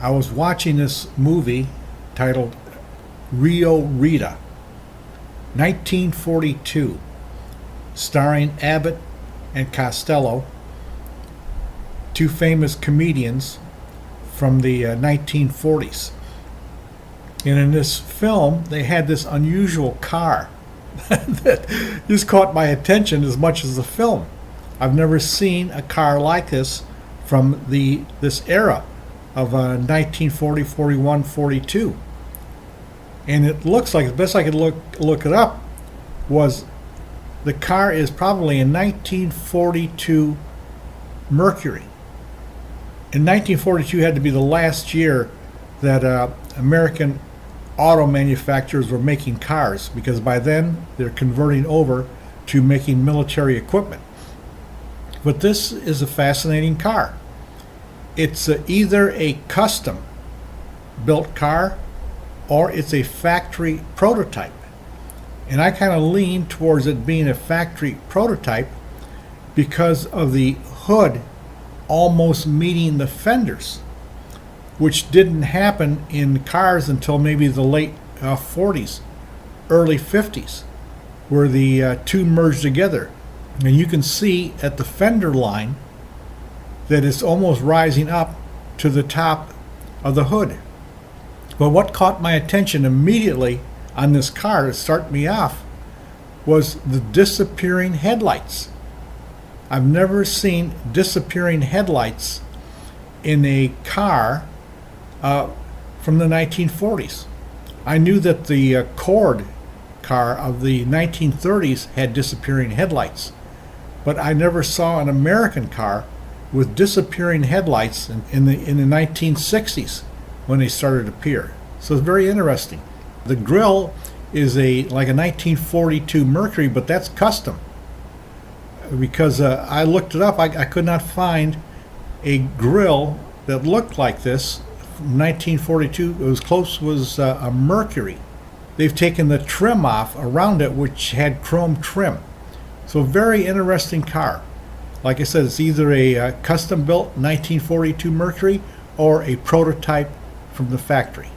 I was watching this movie titled Rio Rita, 1942, starring Abbott and Costello, two famous comedians from the 1940s. And in this film, they had this unusual car that just caught my attention as much as the film. I've never seen a car like this from this era of 1940, 41, 42. And it looks like, the best I could look it up, was the car is probably a 1942 Mercury. And 1942 had to be the last year that American auto manufacturers were making cars, because by then they're converting over to making military equipment. But this is a fascinating car. It's either a custom built car or it's a factory prototype. And I kind of lean towards it being a factory prototype because of the hood almost meeting the fenders, which didn't happen in cars until maybe the late 40s, early 50s, where the two merged together. And you can see at the fender line that it's almost rising up to the top of the hood. But what caught my attention immediately on this car to start me off was the disappearing headlights. I've never seen disappearing headlights in a car from the 1940s. I knew that the Accord car of the 1930s had disappearing headlights, but I never saw an American car with disappearing headlights in the 1960s when they started to appear. So it's very interesting. The grille is like a 1942 Mercury, but that's custom. Because I looked it up, I could not find a grille that looked like this from 1942. It was a Mercury. They've taken the trim off around it, which had chrome trim. So very interesting car. Like I said, it's either a custom-built 1942 Mercury or a prototype from the factory.